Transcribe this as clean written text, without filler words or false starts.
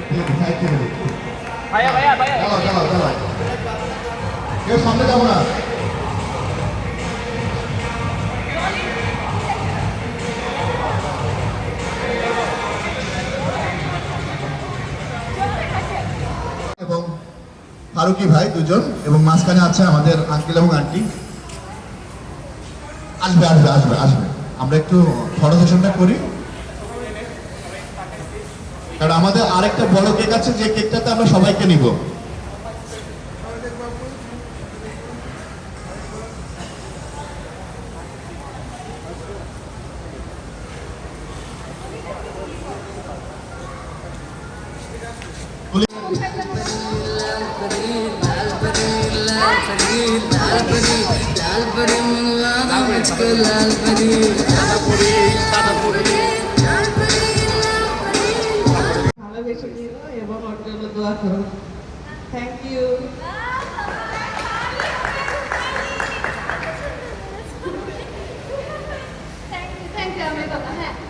thank you भैया भैया भैया चलो चलो चलो केউ সামনে যাবো না এবং ফারুকি ভাই দুজন এবং মাঝখানে আছে আমাদের আঙ্কেল এবং আন্টি আসবে আসবে আসবে আসবে আমরা একটু ফটো সেশনটা করি কারণ আমাদের আরেকটা বড় কেক আছে যে কেকটাতে আমরা সবাইকে নিব ভালোবেসে দিও এবং ওর জন্য দোয়া করো থ্যাংক ইউ থ্যাংক ইউ আমি বাবা হ্যাঁ